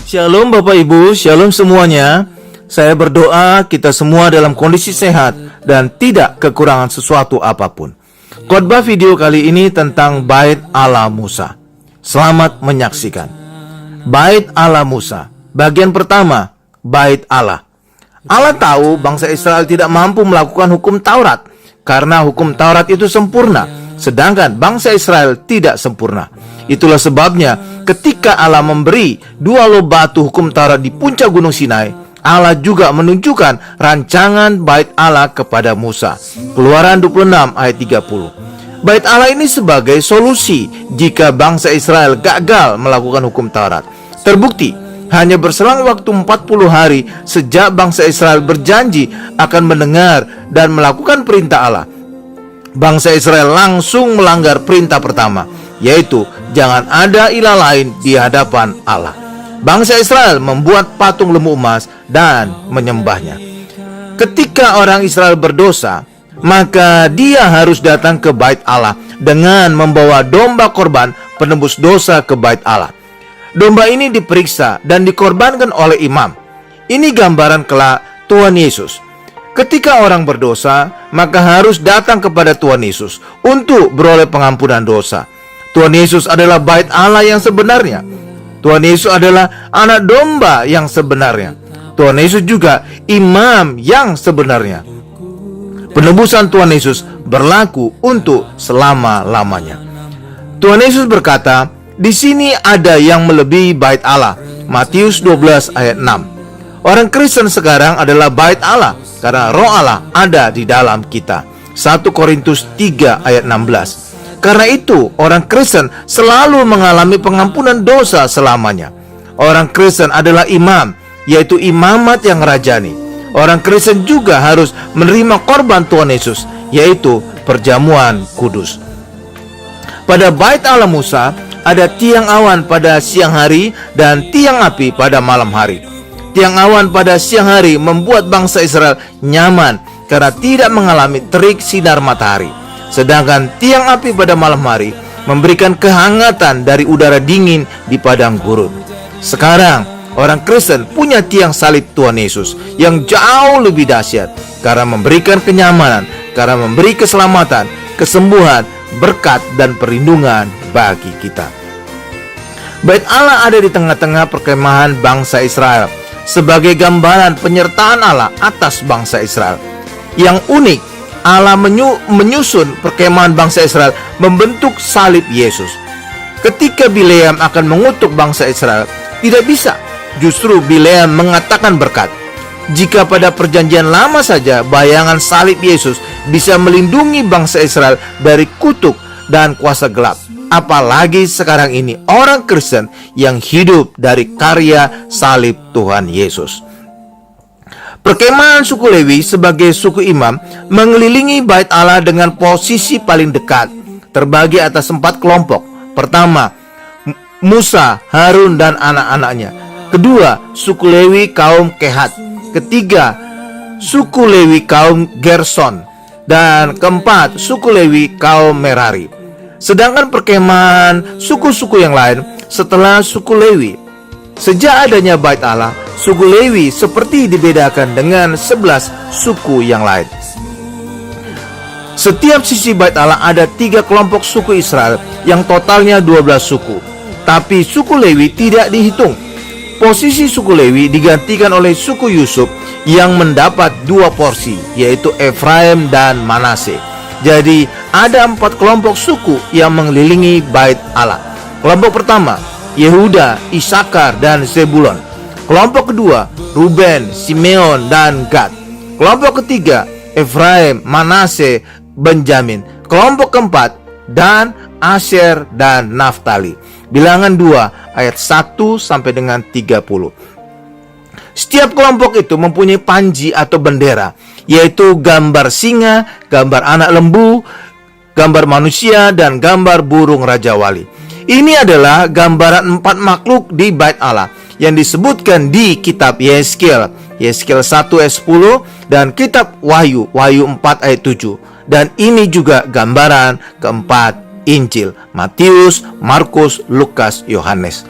Shalom Bapak Ibu, shalom semuanya. Saya berdoa kita semua dalam kondisi sehat dan tidak kekurangan sesuatu apapun. Khotbah video kali ini tentang Bait Allah Musa. Selamat menyaksikan. Bait Allah Musa. Bagian pertama, Bait Allah. Allah tahu bangsa Israel tidak mampu melakukan hukum Taurat karena hukum Taurat itu sempurna, sedangkan bangsa Israel tidak sempurna. Itulah sebabnya ketika Allah memberi 2 loh batu hukum Taurat di puncak Gunung Sinai, Allah juga menunjukkan rancangan Bait Allah kepada Musa. Keluaran 26 ayat 30. Bait Allah ini sebagai solusi jika bangsa Israel gagal melakukan hukum Taurat. Terbukti, hanya berselang waktu 40 hari sejak bangsa Israel berjanji akan mendengar dan melakukan perintah Allah, bangsa Israel langsung melanggar perintah pertama, yaitu jangan ada ilah lain di hadapan Allah. Bangsa Israel membuat patung lembu emas dan menyembahnya. Ketika orang Israel berdosa, maka dia harus datang ke Bait Allah dengan membawa domba korban penebus dosa ke Bait Allah. Domba ini diperiksa dan dikorbankan oleh imam. Ini gambaran kelak Tuhan Yesus. Ketika orang berdosa, maka harus datang kepada Tuhan Yesus untuk beroleh pengampunan dosa. Tuhan Yesus adalah Bait Allah yang sebenarnya. Tuhan Yesus adalah anak domba yang sebenarnya. Tuhan Yesus juga imam yang sebenarnya. Penebusan Tuhan Yesus berlaku untuk selama-lamanya. Tuhan Yesus berkata, di sini ada yang melebihi Bait Allah. Matius 12 ayat 6. Orang Kristen sekarang adalah Bait Allah karena Roh Allah ada di dalam kita. 1 Korintus 3 ayat 16. Karena itu orang Kristen selalu mengalami pengampunan dosa selamanya. Orang Kristen adalah imam, yaitu imamat yang rajani. Orang Kristen juga harus menerima korban Tuhan Yesus, yaitu perjamuan kudus. Pada Bait Allah Musa ada tiang awan pada siang hari dan tiang api pada malam hari. Tiang awan pada siang hari membuat bangsa Israel nyaman karena tidak mengalami terik sinar matahari. Sedangkan tiang api pada malam hari memberikan kehangatan dari udara dingin di padang gurun. Sekarang orang Kristen punya tiang salib Tuhan Yesus yang jauh lebih dahsyat karena memberikan kenyamanan, karena memberi keselamatan, kesembuhan, berkat dan perlindungan bagi kita. Bait Allah ada di tengah-tengah perkemahan bangsa Israel sebagai gambaran penyertaan Allah atas bangsa Israel. Yang unik, Allah menyusun perkemahan bangsa Israel membentuk salib Yesus. Ketika Bileam akan mengutuk bangsa Israel, tidak bisa. Justru Bileam mengatakan berkat. Jika pada perjanjian lama saja bayangan salib Yesus bisa melindungi bangsa Israel dari kutuk dan kuasa gelap, apalagi sekarang ini orang Kristen yang hidup dari karya salib Tuhan Yesus. Perkemahan suku Lewi sebagai suku imam mengelilingi Bait Allah dengan posisi paling dekat, terbagi atas 4 kelompok. Pertama, Musa, Harun dan anak-anaknya. Kedua, suku Lewi kaum Kehat. Ketiga, suku Lewi kaum Gerson. Dan keempat, suku Lewi kaum Merari. Sedangkan perkemahan suku-suku yang lain setelah suku Lewi. Sejak adanya Bait Allah, suku Lewi seperti dibedakan dengan 11 suku yang lain. Setiap sisi Bait Allah ada 3 kelompok suku Israel yang totalnya 12 suku. Tapi suku Lewi tidak dihitung. Posisi suku Lewi digantikan oleh suku Yusuf yang mendapat 2 porsi, yaitu Efraim dan Manase. Jadi ada 4 kelompok suku yang mengelilingi Bait Allah. Kelompok pertama, Yehuda, Isakar dan Zebulon. Kelompok kedua, Ruben, Simeon dan Gad. Kelompok ketiga, Efraim, Manase, Benjamin. Kelompok keempat, Dan, Asher dan Naftali. Bilangan 2 ayat 1 sampai dengan 30. Setiap kelompok itu mempunyai panji atau bendera, yaitu gambar singa, gambar anak lembu, gambar manusia, dan gambar burung Raja Wali. Ini adalah gambaran 4 makhluk di Bait Allah yang disebutkan di kitab Yeskiel 1 ayat 10 dan kitab Wahyu 4 ayat 7. Dan ini juga gambaran keempat Injil, Matius, Markus, Lukas, Yohanes.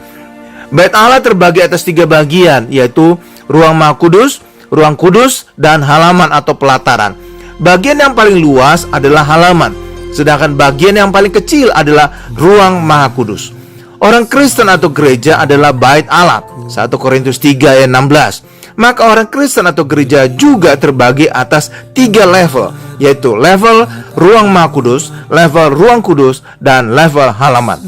Bait Allah terbagi atas 3 bagian, yaitu ruang Maha Kudus, ruang kudus, dan halaman atau pelataran. Bagian yang paling luas adalah halaman, sedangkan bagian yang paling kecil adalah ruang Maha Kudus. Orang Kristen atau gereja adalah bait Allah, 1 Korintus 3 ayat 16. Maka orang Kristen atau gereja juga terbagi atas 3 level, yaitu level ruang Maha Kudus, level ruang kudus, dan level halaman.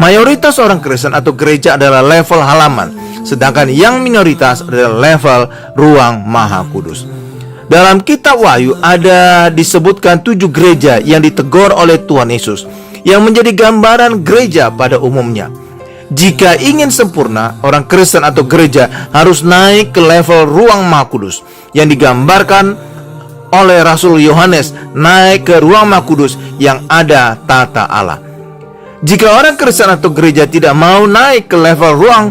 Mayoritas orang Kristen atau gereja adalah level halaman, sedangkan yang minoritas adalah level ruang Maha Kudus. Dalam kitab Wahyu ada disebutkan 7 gereja yang ditegur oleh Tuhan Yesus, yang menjadi gambaran gereja pada umumnya. Jika ingin sempurna, orang Kristen atau gereja harus naik ke level ruang Maha Kudus, yang digambarkan oleh Rasul Yohanes naik ke ruang Maha Kudus yang ada tata Allah. Jika orang Kristen atau gereja tidak mau naik ke level ruang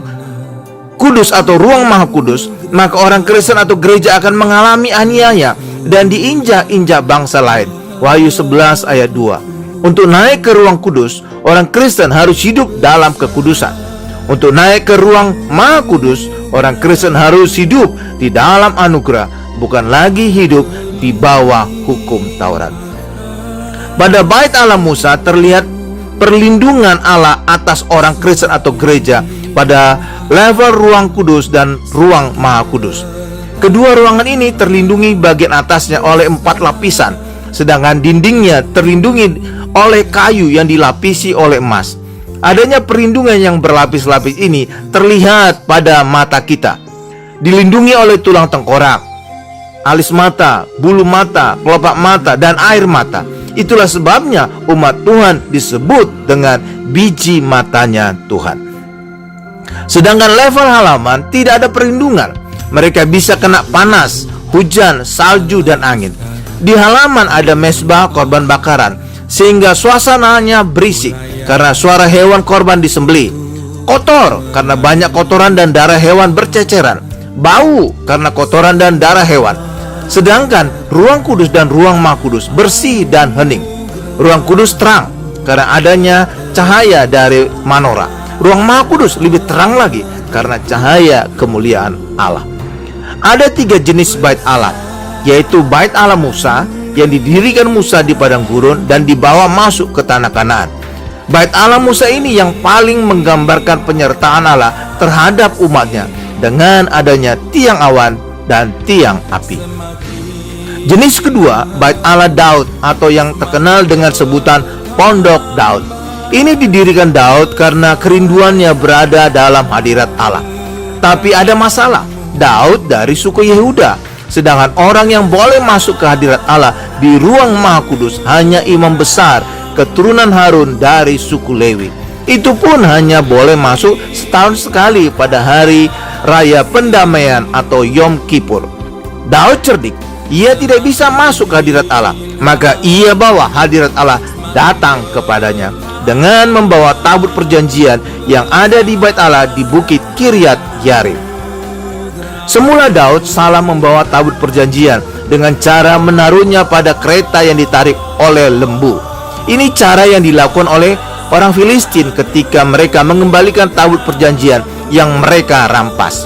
kudus atau ruang Maha Kudus, maka orang Kristen atau gereja akan mengalami aniaya dan diinjak-injak bangsa lain. Wahyu 11 ayat 2. Untuk naik ke ruang kudus, orang Kristen harus hidup dalam kekudusan. Untuk naik ke ruang Maha Kudus, orang Kristen harus hidup di dalam anugerah, bukan lagi hidup di bawah hukum Taurat. Pada bait Allah Musa terlihat perlindungan Allah atas orang Kristen atau gereja pada level ruang kudus dan ruang Maha Kudus. Kedua ruangan ini terlindungi bagian atasnya oleh 4 lapisan, sedangkan dindingnya terlindungi oleh kayu yang dilapisi oleh emas. Adanya perlindungan yang berlapis-lapis ini terlihat pada mata kita, dilindungi oleh tulang tengkorak, alis mata, bulu mata, kelopak mata, dan air mata. Itulah sebabnya umat Tuhan disebut dengan biji matanya Tuhan. Sedangkan level halaman tidak ada perlindungan. Mereka bisa kena panas, hujan, salju, dan angin. Di halaman ada mezbah korban bakaran, sehingga suasananya berisik karena suara hewan korban disembelih. Kotor karena banyak kotoran dan darah hewan berceceran. Bau karena kotoran dan darah hewan. Sedangkan ruang kudus dan ruang Maha Kudus bersih dan hening. Ruang kudus terang karena adanya cahaya dari menorah. Ruang Maha Kudus lebih terang lagi karena cahaya kemuliaan Allah. Ada 3 jenis bait Allah, yaitu bait Allah Musa yang didirikan Musa di padang gurun dan dibawa masuk ke tanah Kanaan. Bait Allah Musa ini yang paling menggambarkan penyertaan Allah terhadap umatnya dengan adanya tiang awan dan tiang api. Jenis kedua, bait Allah Daud atau yang terkenal dengan sebutan Pondok Daud. Ini didirikan Daud karena kerinduannya berada dalam hadirat Allah. Tapi ada masalah, Daud dari suku Yehuda, sedangkan orang yang boleh masuk ke hadirat Allah di ruang Maha Kudus hanya imam besar keturunan Harun dari suku Lewi. Itu pun hanya boleh masuk setahun sekali pada hari raya pendamaian atau Yom Kippur. Daud cerdik, ia tidak bisa masuk ke hadirat Allah, maka ia bawa hadirat Allah datang kepadanya dengan membawa tabut perjanjian yang ada di bait Allah di bukit Kiryat Yarim. Semula Daud salah membawa tabut perjanjian dengan cara menaruhnya pada kereta yang ditarik oleh lembu. Ini cara yang dilakukan oleh orang Filistin ketika mereka mengembalikan tabut perjanjian yang mereka rampas.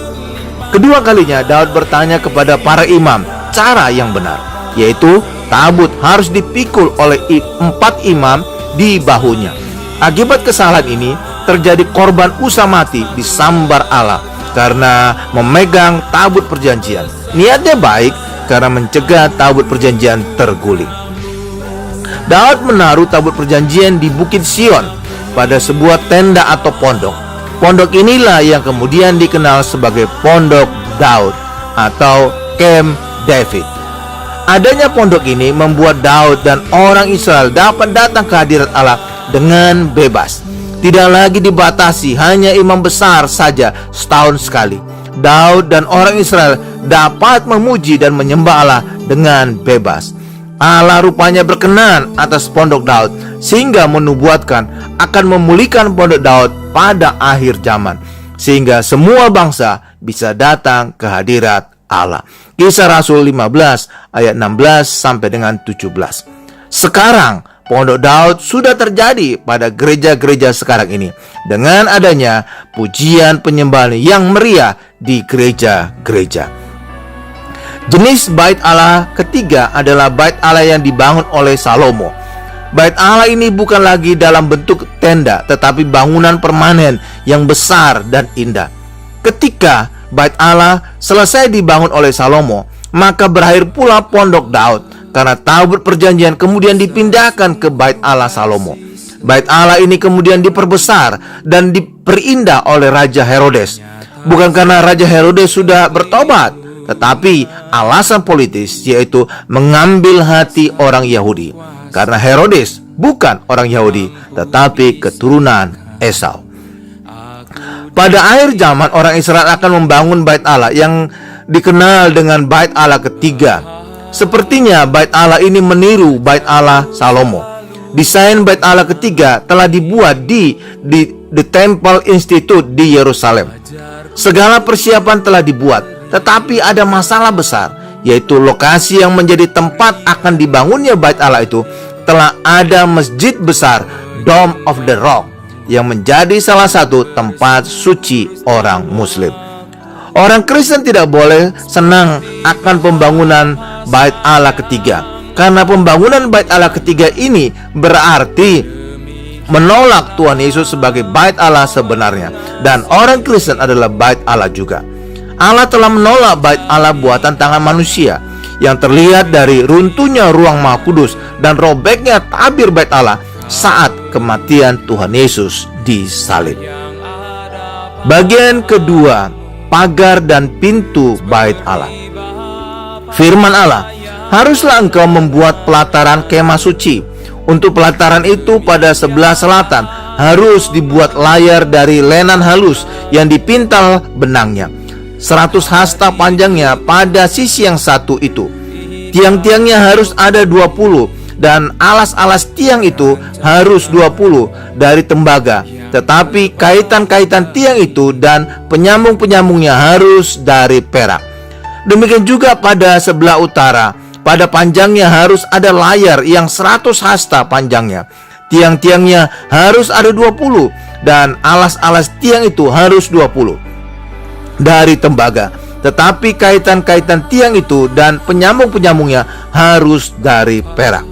Kedua kalinya Daud bertanya kepada para imam cara yang benar, yaitu tabut harus dipikul oleh 4 imam di bahunya. Akibat kesalahan ini terjadi korban usah mati disambar Allah karena memegang tabut perjanjian. Niatnya baik karena mencegah tabut perjanjian terguling. Daud menaruh tabut perjanjian di Bukit Sion pada sebuah tenda atau pondok. Pondok inilah yang kemudian dikenal sebagai Pondok Daud atau Camp David. Adanya pondok ini membuat Daud dan orang Israel dapat datang ke hadirat Allah dengan bebas. Tidak lagi dibatasi hanya imam besar saja setahun sekali. Daud dan orang Israel dapat memuji dan menyembah Allah dengan bebas. Allah rupanya berkenan atas pondok Daud, sehingga menubuatkan akan memulihkan pondok Daud pada akhir zaman, sehingga semua bangsa bisa datang ke hadirat Allah. Kisah Rasul 15 ayat 16 sampai dengan 17. Sekarang Pondok Daud sudah terjadi pada gereja-gereja sekarang ini dengan adanya pujian penyembahan yang meriah di gereja-gereja. Jenis bait Allah ketiga adalah bait Allah yang dibangun oleh Salomo. Bait Allah ini bukan lagi dalam bentuk tenda, tetapi bangunan permanen yang besar dan indah. Ketika bait Allah selesai dibangun oleh Salomo, maka berakhir pula Pondok Daud, karena Tabut Perjanjian kemudian dipindahkan ke bait Allah Salomo. Bait Allah ini kemudian diperbesar dan diperindah oleh Raja Herodes. Bukan karena Raja Herodes sudah bertobat, tetapi alasan politis, yaitu mengambil hati orang Yahudi. Karena Herodes bukan orang Yahudi, tetapi keturunan Esau. Pada akhir zaman, orang Israel akan membangun bait Allah yang dikenal dengan bait Allah ketiga. Sepertinya bait Allah ini meniru bait Allah Salomo. Desain bait Allah ketiga telah dibuat di The Temple Institute di Yerusalem. Segala persiapan telah dibuat, tetapi ada masalah besar, yaitu lokasi yang menjadi tempat akan dibangunnya bait Allah itu. Telah ada masjid besar, Dome of the Rock, yang menjadi salah satu tempat suci orang Muslim. Orang Kristen tidak boleh senang akan pembangunan bait Allah ketiga, karena pembangunan bait Allah ketiga ini berarti menolak Tuhan Yesus sebagai bait Allah sebenarnya, dan orang Kristen adalah bait Allah juga. Allah telah menolak bait Allah buatan tangan manusia, yang terlihat dari runtuhnya ruang Maha Kudus dan robeknya tabir bait Allah saat kematian Tuhan Yesus disalib. Bagian kedua, pagar dan pintu bait Allah. Firman Allah, haruslah engkau membuat pelataran kemah suci. Untuk pelataran itu pada sebelah selatan harus dibuat layar dari lenan halus yang dipintal benangnya, 100 hasta panjangnya pada sisi yang satu itu. Tiang-tiangnya harus ada 20, dan alas-alas tiang itu harus 20 dari tembaga. Tetapi kaitan-kaitan tiang itu dan penyambung-penyambungnya harus dari perak. Demikian juga pada sebelah utara, pada panjangnya harus ada layar yang 100 hasta panjangnya. Tiang-tiangnya harus ada 20, dan alas-alas tiang itu harus 20 dari tembaga. Tetapi kaitan-kaitan tiang itu dan penyambung-penyambungnya harus dari perak.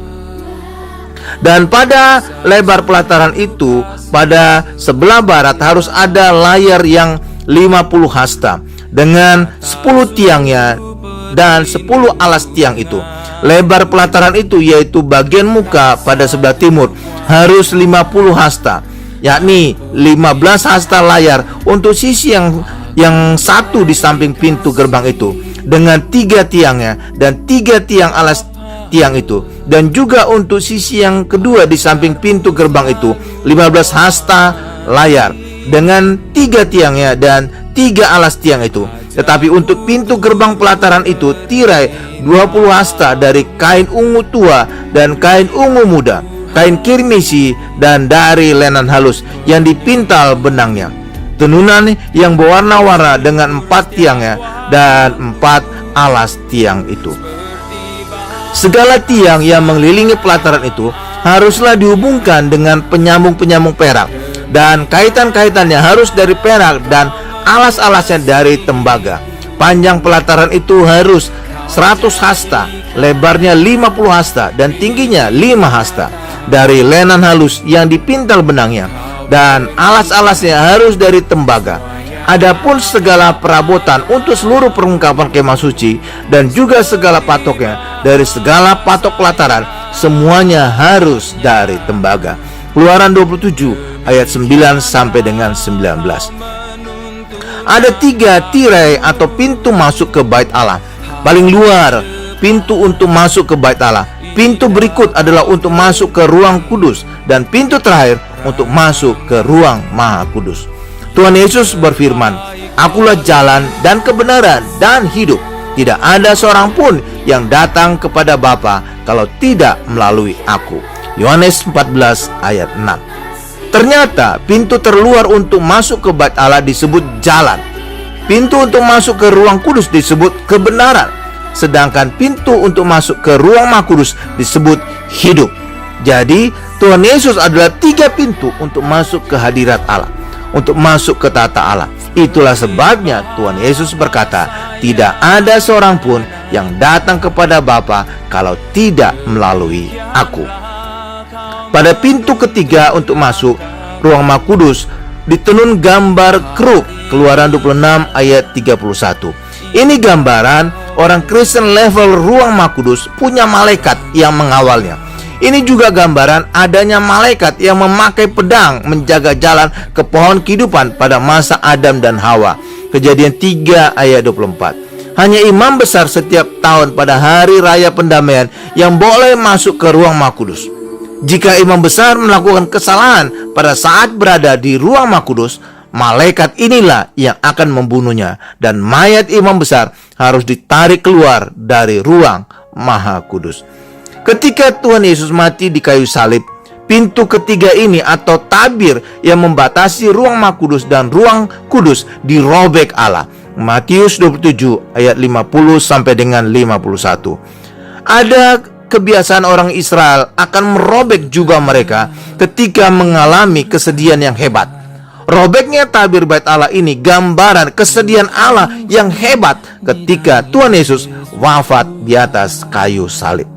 Dan pada lebar pelataran itu, pada sebelah barat harus ada layar yang 50 hasta dengan 10 tiangnya dan 10 alas tiang itu. Lebar pelataran itu, yaitu bagian muka pada sebelah timur, harus 50 hasta, yakni 15 hasta layar untuk sisi yang satu di samping pintu gerbang itu, dengan 3 tiangnya dan 3 tiang alas tiang itu, dan juga untuk sisi yang kedua di samping pintu gerbang itu 15 hasta layar dengan 3 tiangnya dan 3 alas tiang itu. Tetapi untuk pintu gerbang pelataran itu tirai 20 hasta dari kain ungu tua dan kain ungu muda, kain kirmisi, dan dari lenan halus yang dipintal benangnya. Tenunan yang berwarna-warna dengan 4 tiangnya dan 4 alas tiang itu. Segala tiang yang mengelilingi pelataran itu haruslah dihubungkan dengan penyambung-penyambung perak, dan kaitan-kaitannya harus dari perak dan alas-alasnya dari tembaga. Panjang pelataran itu harus 100 hasta, lebarnya 50 hasta, dan tingginya 5 hasta dari lenan halus yang dipintal benangnya, dan alas-alasnya harus dari tembaga. Adapun segala perabotan untuk seluruh perlengkapan kemah suci dan juga segala patoknya dari segala patok pelataran, semuanya harus dari tembaga. Keluaran 27 ayat 9 sampai dengan 19. Ada 3 tirai atau pintu masuk ke bait Allah. Paling luar, pintu untuk masuk ke bait Allah. Pintu berikut adalah untuk masuk ke ruang kudus, dan pintu terakhir untuk masuk ke ruang Maha Kudus. Tuhan Yesus berfirman, "Akulah jalan dan kebenaran dan hidup. Tidak ada seorang pun yang datang kepada Bapa kalau tidak melalui aku." Yohanes 14 ayat 6. Ternyata pintu terluar untuk masuk ke bait Allah disebut jalan. Pintu untuk masuk ke ruang kudus disebut kebenaran. Sedangkan pintu untuk masuk ke ruang Maha Kudus disebut hidup. Jadi Tuhan Yesus adalah 3 pintu untuk masuk ke hadirat Allah, untuk masuk ke tata Allah. Itulah sebabnya Tuhan Yesus berkata, tidak ada seorang pun yang datang kepada Bapa kalau tidak melalui aku. Pada pintu ketiga untuk masuk ruang Maha Kudus ditenun gambar kerub, Keluaran 26 ayat 31. Ini gambaran orang Kristen level ruang Maha Kudus punya malaikat yang mengawalnya. Ini juga gambaran adanya malaikat yang memakai pedang menjaga jalan ke pohon kehidupan pada masa Adam dan Hawa. Kejadian 3 ayat 24. Hanya imam besar setiap tahun pada hari raya pendamaian yang boleh masuk ke ruang Maha Kudus. Jika imam besar melakukan kesalahan pada saat berada di ruang Maha Kudus, malaikat inilah yang akan membunuhnya, dan mayat imam besar harus ditarik keluar dari ruang Maha Kudus. Ketika Tuhan Yesus mati di kayu salib, pintu ketiga ini atau tabir yang membatasi ruang Maha Kudus dan ruang kudus dirobek Allah. Matius 27 ayat 50 sampai dengan 51. Ada kebiasaan orang Israel akan merobek jubah mereka ketika mengalami kesedihan yang hebat. Robeknya tabir bait Allah ini gambaran kesedihan Allah yang hebat ketika Tuhan Yesus wafat di atas kayu salib.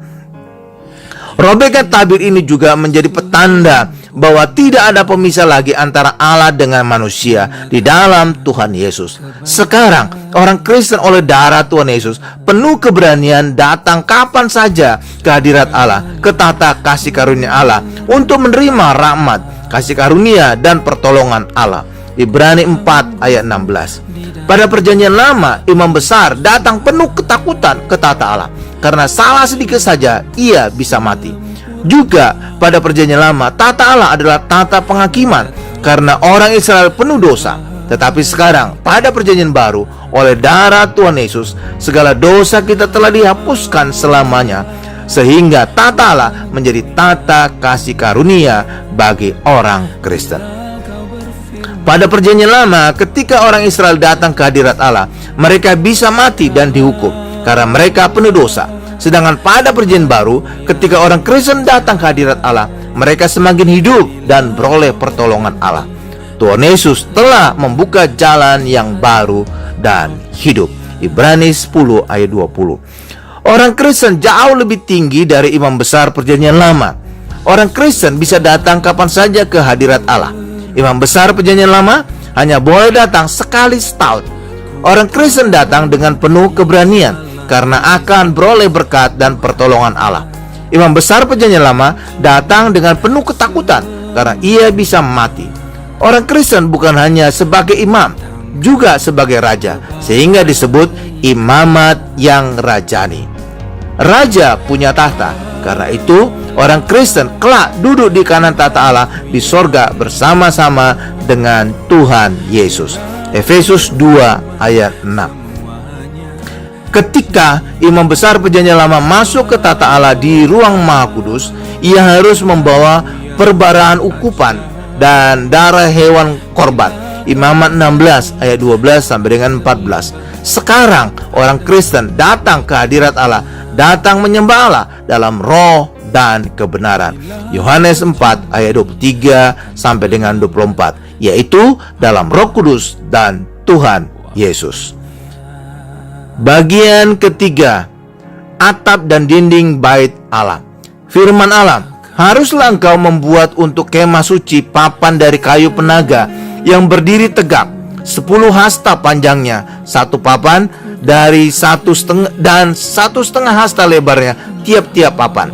Robekan tabir ini juga menjadi petanda bahwa tidak ada pemisah lagi antara Allah dengan manusia di dalam Tuhan Yesus. Sekarang orang Kristen oleh darah Tuhan Yesus penuh keberanian datang kapan saja ke hadirat Allah, ke tata kasih karunia Allah, untuk menerima rahmat, kasih karunia dan pertolongan Allah. Ibrani 4 ayat 16. Pada perjanjian lama, imam besar datang penuh ketakutan ke tata Allah, karena salah sedikit saja ia bisa mati. Juga pada perjanjian lama, tata Allah adalah tata penghakiman karena orang Israel penuh dosa. Tetapi sekarang pada perjanjian baru, oleh darah Tuhan Yesus, segala dosa kita telah dihapuskan selamanya, sehingga tata Allah menjadi tata kasih karunia bagi orang Kristen. Pada perjanjian lama, ketika orang Israel datang ke hadirat Allah, mereka bisa mati dan dihukum karena mereka penuh dosa. Sedangkan pada perjanjian baru, ketika orang Kristen datang ke hadirat Allah, mereka semakin hidup dan beroleh pertolongan Allah. Tuhan Yesus telah membuka jalan yang baru dan hidup. Ibrani 10 ayat 20. Orang Kristen jauh lebih tinggi dari imam besar perjanjian lama. Orang Kristen bisa datang kapan saja ke hadirat Allah. Imam besar perjanjian lama hanya boleh datang sekali setahun. Orang Kristen datang dengan penuh keberanian karena akan beroleh berkat dan pertolongan Allah. Imam besar perjanjian lama datang dengan penuh ketakutan karena ia bisa mati. Orang Kristen bukan hanya sebagai imam, juga sebagai raja, sehingga disebut imamat yang rajani. Raja punya tahta, karena itu orang Kristen kelak duduk di kanan tahta Allah di sorga bersama-sama dengan Tuhan Yesus. Efesus 2 ayat 6. Ketika imam besar perjanjian lama masuk ke tata Allah di ruang Maha Kudus, ia harus membawa perbaraan ukupan dan darah hewan korban. Imamat 16 ayat 12 sampai dengan 14. Sekarang orang Kristen datang ke hadirat Allah, datang menyembah Allah dalam roh dan kebenaran. Yohanes 4 ayat 23 sampai dengan 24, yaitu dalam Roh Kudus dan Tuhan Yesus. Bagian ketiga, atap dan dinding bait Allah. Firman Allah, haruslah engkau membuat untuk kemah suci papan dari kayu penaga yang berdiri tegak, 10 hasta panjangnya, 1 papan dari 1,5 dan 1,5 hasta lebarnya tiap-tiap papan.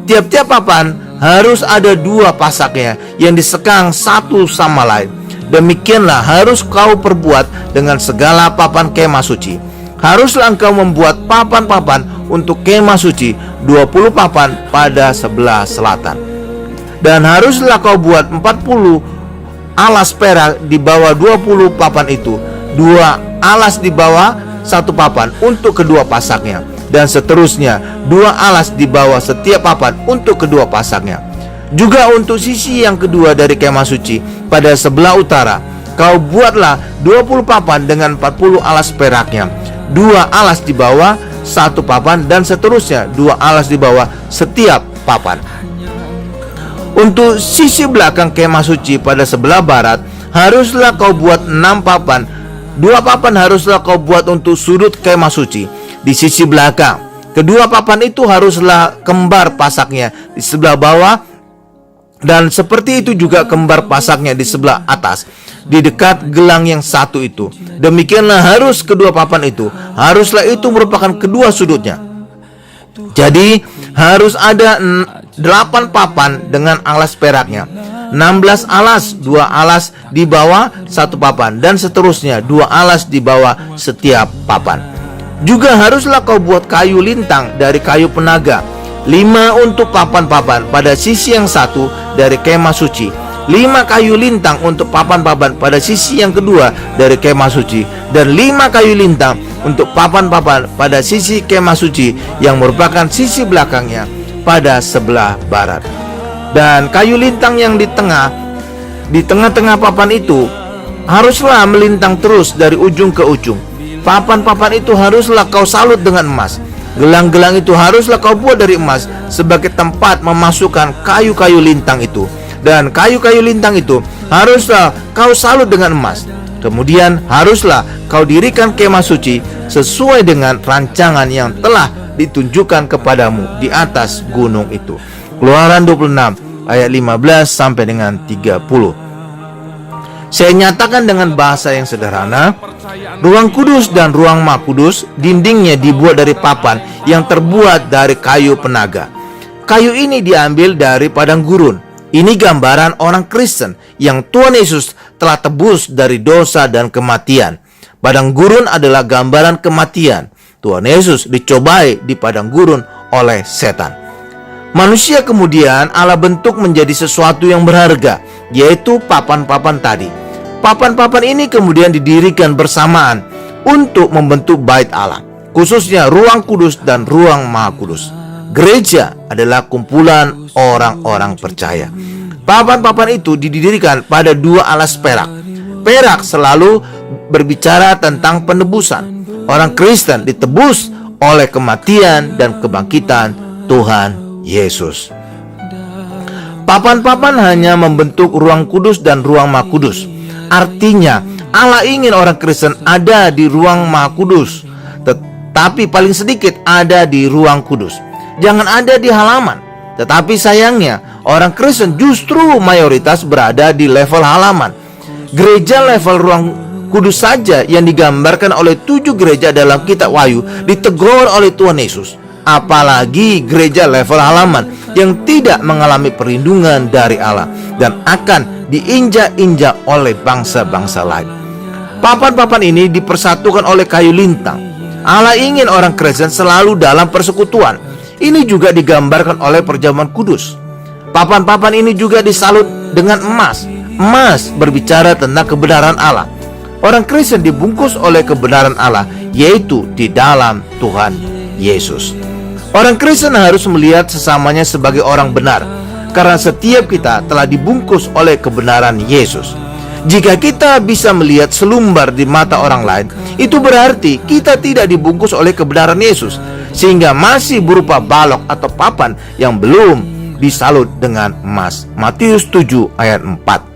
Tiap-tiap papan harus ada 2 pasaknya yang disekang satu sama lain. Demikianlah harus kau perbuat dengan segala papan kemah suci. Haruslah engkau membuat papan-papan untuk kemah suci, 20 papan pada sebelah selatan. Dan haruslah kau buat 40 alas perak di bawah 20 papan itu, 2 alas di bawah 1 papan untuk kedua pasaknya, dan seterusnya 2 alas di bawah setiap papan untuk kedua pasaknya. Juga untuk sisi yang kedua dari kemah suci pada sebelah utara, kau buatlah 20 papan dengan 40 alas peraknya, 2 alas di bawah 1 papan, dan seterusnya 2 alas di bawah setiap papan. Untuk sisi belakang kemah suci pada sebelah barat, haruslah kau buat 6 papan. 2 papan haruslah kau buat untuk sudut kemah suci di sisi belakang. Kedua papan itu haruslah kembar pasaknya di sebelah bawah, dan seperti itu juga kembar pasaknya di sebelah atas, di dekat gelang yang satu itu. Demikianlah harus kedua papan itu. Haruslah itu merupakan kedua sudutnya. Jadi harus ada 8 papan dengan alas peraknya, 16 alas, 2 alas di bawah satu papan, dan seterusnya 2 alas di bawah setiap papan. Juga haruslah kau buat kayu lintang dari kayu penaga, 5 untuk papan-papan pada sisi yang satu dari kemah suci, 5 kayu lintang untuk papan-papan pada sisi yang kedua dari kemah suci, dan 5 kayu lintang untuk papan-papan pada sisi kemah suci yang merupakan sisi belakangnya pada sebelah barat. Dan kayu lintang yang di tengah-tengah papan itu haruslah melintang terus dari ujung ke ujung. Papan-papan itu haruslah kau salut dengan emas. Gelang-gelang itu haruslah kau buat dari emas sebagai tempat memasukkan kayu-kayu lintang itu. Dan kayu-kayu lintang itu haruslah kau salut dengan emas. Kemudian haruslah kau dirikan kemah suci sesuai dengan rancangan yang telah ditunjukkan kepadamu di atas gunung itu. Keluaran 26 ayat 15 sampai dengan 30. Saya nyatakan dengan bahasa yang sederhana, ruang kudus dan ruang maha kudus dindingnya dibuat dari papan yang terbuat dari kayu penaga. Kayu ini diambil dari padang gurun. Ini gambaran orang Kristen yang Tuhan Yesus telah tebus dari dosa dan kematian. Padang gurun adalah gambaran kematian. Tuhan Yesus dicobai di padang gurun oleh setan. Manusia kemudian Allah bentuk menjadi sesuatu yang berharga, yaitu papan-papan tadi. Papan-papan ini kemudian didirikan bersamaan untuk membentuk bait Allah, khususnya ruang kudus dan ruang maha kudus. Gereja adalah kumpulan orang-orang percaya. Papan-papan itu didirikan pada 2 alas perak. Perak selalu berbicara tentang penebusan. Orang Kristen ditebus oleh kematian dan kebangkitan Tuhan Yesus. Papan-papan hanya membentuk ruang kudus dan ruang maha kudus. Artinya Allah ingin orang Kristen ada di ruang maha kudus, tetapi paling sedikit ada di ruang kudus. Jangan ada di halaman. Tetapi sayangnya orang Kristen justru mayoritas berada di level halaman. Gereja level ruang kudus saja yang digambarkan oleh 7 gereja dalam kitab Wahyu ditegur oleh Tuhan Yesus. Apalagi gereja level halaman yang tidak mengalami perlindungan dari Allah dan akan diinjak-injak oleh bangsa-bangsa lain. Papan-papan ini dipersatukan oleh kayu lintang. Allah ingin orang Kristen selalu dalam persekutuan. Ini juga digambarkan oleh perjamuan kudus. Papan-papan ini juga disalut dengan emas. Emas berbicara tentang kebenaran Allah. Orang Kristen dibungkus oleh kebenaran Allah, yaitu di dalam Tuhan Yesus. Orang Kristen harus melihat sesamanya sebagai orang benar, karena setiap kita telah dibungkus oleh kebenaran Yesus. Jika kita bisa melihat selumbar di mata orang lain, itu berarti kita tidak dibungkus oleh kebenaran Yesus, sehingga masih berupa balok atau papan yang belum disalut dengan emas. Matius 7 ayat 4.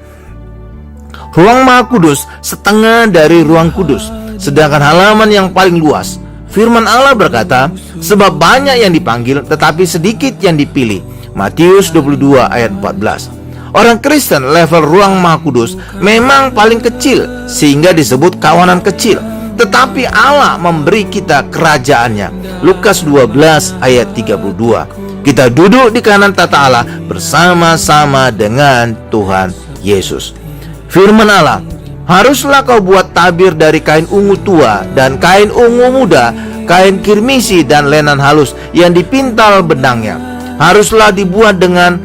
Ruang maha kudus setengah dari ruang kudus, sedangkan halaman yang paling luas. Firman Allah berkata, sebab banyak yang dipanggil tetapi sedikit yang dipilih. Matius 22 ayat 14. Orang Kristen level ruang maha kudus memang paling kecil, sehingga disebut kawanan kecil. Tetapi Allah memberi kita kerajaannya. Lukas 12 ayat 32. Kita duduk di kanan tata Allah bersama-sama dengan Tuhan Yesus. Firman Allah, haruslah kau buat tabir dari kain ungu tua dan kain ungu muda, kain kirmisi dan lenan halus yang dipintal benangnya. Haruslah dibuat dengan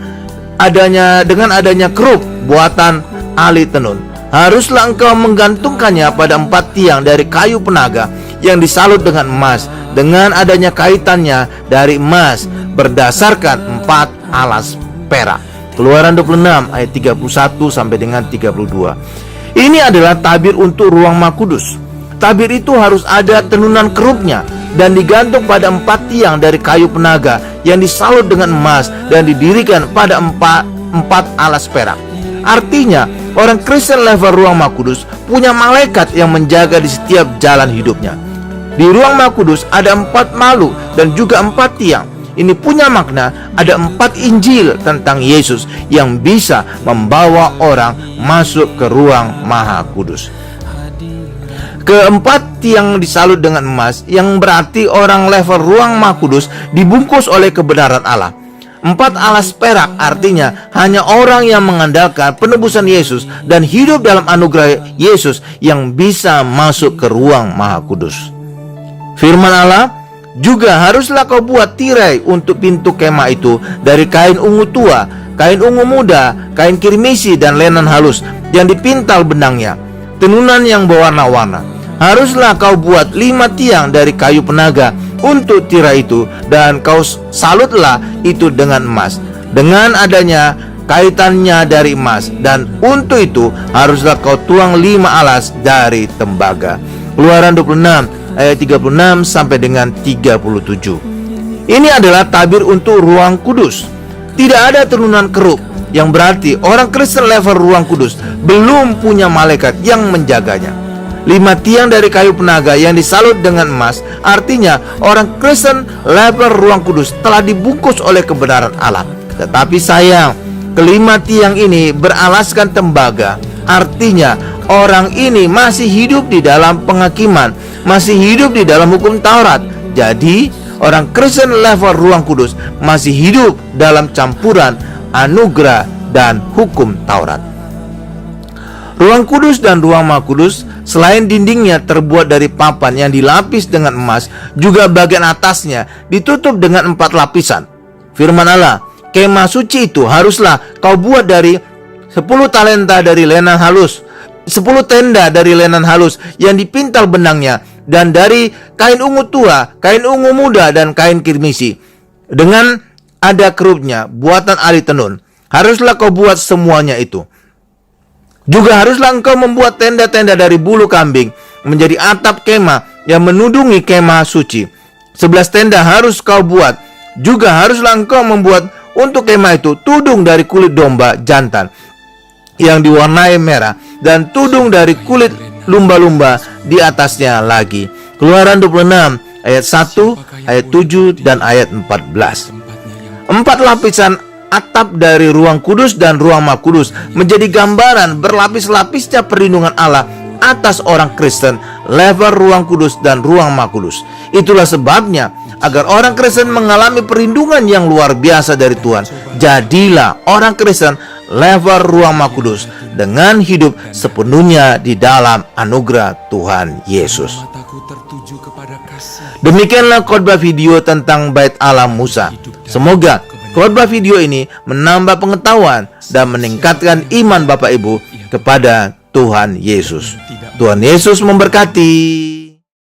adanya kerup buatan ahli tenun. Haruslah engkau menggantungkannya pada 4 tiang dari kayu penaga yang disalut dengan emas, dengan adanya kaitannya dari emas berdasarkan 4 alas perak. Keluaran 26 ayat 31 sampai dengan 32. Ini adalah tabir untuk ruang maha kudus. Tabir itu harus ada tenunan kerupnya dan digantung pada 4 tiang dari kayu penaga yang disalut dengan emas dan didirikan pada 4 4 alas perak. Artinya, orang Kristen level ruang Maha Kudus punya malaikat yang menjaga di setiap jalan hidupnya. Di ruang Maha Kudus ada 4 makhluk dan juga 4 tiang. Ini punya makna ada 4 Injil tentang Yesus yang bisa membawa orang masuk ke ruang Maha Kudus. Keempat tiang disalut dengan emas, yang berarti orang level ruang Maha Kudus dibungkus oleh kebenaran Allah. 4 alas perak artinya hanya orang yang mengandalkan penebusan Yesus dan hidup dalam anugerah Yesus yang bisa masuk ke ruang Maha Kudus. Firman Allah, juga haruslah kau buat tirai untuk pintu kemah itu dari kain ungu tua, kain ungu muda, kain kirmisi dan lenan halus yang dipintal benangnya, tenunan yang berwarna-warna. Haruslah kau buat 5 tiang dari kayu penaga untuk tirai itu, dan kau salutlah itu dengan emas, dengan adanya kaitannya dari emas, dan untuk itu haruslah kau tuang 5 alas dari tembaga. Keluaran 26 ayat 36 sampai dengan 37. Ini adalah tabir untuk ruang kudus. Tidak ada tenunan keruk, yang berarti orang Kristen level ruang kudus belum punya malaikat yang menjaganya. 5 tiang dari kayu penaga yang disalut dengan emas, artinya orang Kristen level ruang kudus telah dibungkus oleh kebenaran Allah. Tetapi sayang, kelima tiang ini beralaskan tembaga. Artinya orang ini masih hidup di dalam penghakiman, masih hidup di dalam hukum Taurat. Jadi orang Kristen level ruang kudus masih hidup dalam campuran anugerah dan hukum Taurat. Ruang kudus dan ruang Maha Kudus, selain dindingnya terbuat dari papan yang dilapis dengan emas, juga bagian atasnya ditutup dengan 4 lapisan. Firman Allah, kemah suci itu haruslah kau buat dari 10 talenta dari lenan halus, 10 tenda dari lenan halus yang dipintal benangnya, dan dari kain ungu tua, kain ungu muda, dan kain kirmisi, dengan ada kerupnya, buatan ahli tenun. Haruslah kau buat semuanya itu. Juga haruslah engkau membuat tenda-tenda dari bulu kambing menjadi atap kemah yang menudungi kemah suci. 11 tenda harus kau buat. Juga haruslah engkau membuat untuk kemah itu tudung dari kulit domba jantan yang diwarnai merah, dan tudung dari kulit lumba-lumba di atasnya lagi. Keluaran 26 ayat 1, ayat 7, dan ayat 14. 4 lapisan atap dari ruang kudus dan ruang Maha Kudus menjadi gambaran berlapis-lapisnya perlindungan Allah atas orang Kristen level ruang kudus dan ruang Maha Kudus. Itulah sebabnya agar orang Kristen mengalami perlindungan yang luar biasa dari Tuhan, jadilah orang Kristen level ruang Maha Kudus dengan hidup sepenuhnya di dalam anugerah Tuhan Yesus. Demikianlah khotbah video tentang Bait Allah Musa. Semoga khotbah video ini menambah pengetahuan dan meningkatkan iman Bapak Ibu kepada Tuhan Yesus. Tuhan Yesus memberkati.